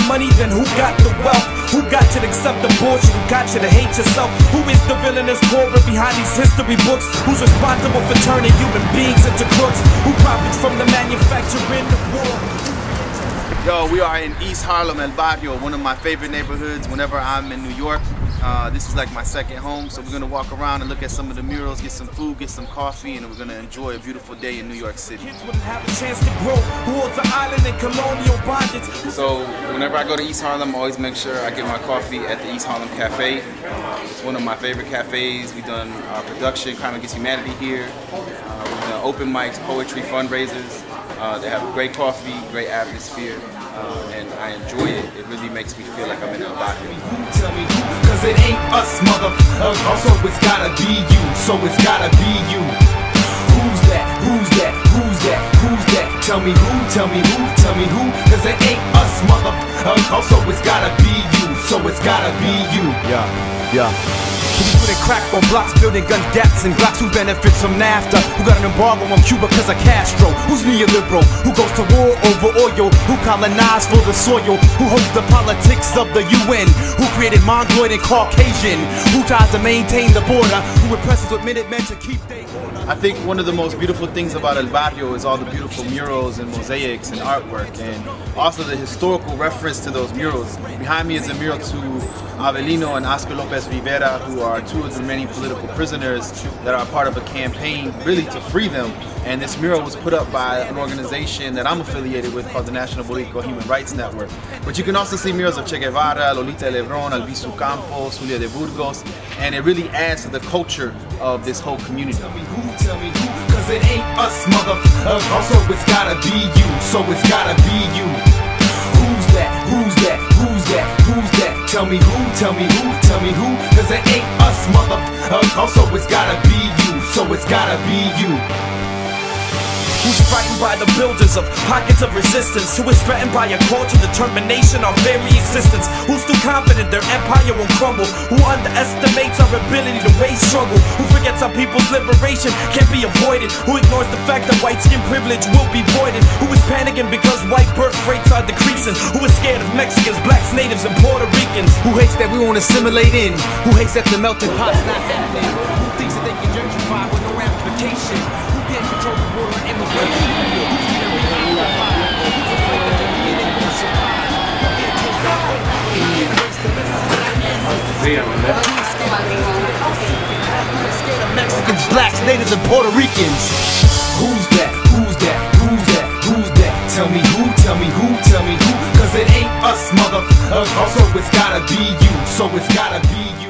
money, then who got the wealth? Who got you to accept the bullshit? Who got you to hate yourself? Who is the villainous corporate behind these history books? Who's responsible for turning human beings into crooks? Who profits from the manufacturing of war? Yo, we are in East Harlem, El Barrio, one of my favorite neighborhoods whenever I'm in New York. This is like my second home, so we're gonna walk around and look at some of the murals, get some food, get some coffee, and we're gonna enjoy a beautiful day in New York City. Kids wouldn't have a chance to grow. Who holds the island in colonial bondage? So whenever I go to East Harlem, I always make sure I get my coffee at the East Harlem Cafe. It's one of my favorite cafes. We've done our production, Crime Against Humanity here. We've done open mics, poetry, fundraisers. They have great coffee, great atmosphere, and I enjoy it. It really makes me feel like I'm in a Barrio. Tell me who, cause it ain't us, so it's gotta be you, so it's gotta be you. Who's that, who's that, who's that, who's that? Tell me who, tell me who, tell me who, cause it ain't us, so it's gotta be you, so it's gotta be you. Yeah. Who's putting crack on blocks, building gun gaps and Glocks? Who benefits from NAFTA? Who got an embargo on Cuba cause of Castro? Who's neoliberal? Who goes to war over oil? Who colonized for the soil? Who holds the politics of the UN? Who created Mongoloid and Caucasian? Who tries to maintain the border? Who represses with Minutemen to keep their order? I think one of the most beautiful things about El Barrio is all the beautiful murals and mosaics and artwork, and also the historical reference to those murals. Behind me is a mural to Avelino and Oscar Lopez Rivera, who are two of the many political prisoners that are part of a campaign really to free them. And this mural was put up by an organization that I'm affiliated with called the National Political Human Rights Network. But you can also see murals of Che Guevara, Lolita Lebron, Albizu Campos, Julia de Burgos, and it really adds to the culture of this whole community. Tell me who, cause it ain't us, so it's gotta be you, so it's gotta be you. Who's that, who's that, who's that, who's that? Tell me who, tell me who, tell me who, cause it ain't us, so it's gotta be you, so it's gotta be you. Who's frightened by the builders of pockets of resistance? Who is threatened by a culture determination our very existence? Who's too confident their empire won't crumble? Who underestimates our ability to raise struggle? Who forgets our people's liberation can't be avoided? Who ignores the fact that white skin privilege will be voided? Who is panicking because white birth rates are decreasing? Who is scared of Mexicans, blacks, natives, and Puerto Ricans? Who hates that we won't assimilate in? Who hates that the melting pot's not happening? Who thinks that they can gentrify with no ramification? Who can't control the border and immigration? Mexicans, blacks, natives, and Puerto Ricans. Who's that? Who's that? Who's that? Who's that? Tell me who, tell me who, tell me who, cause it ain't us, so it's gotta be you, so it's gotta be you.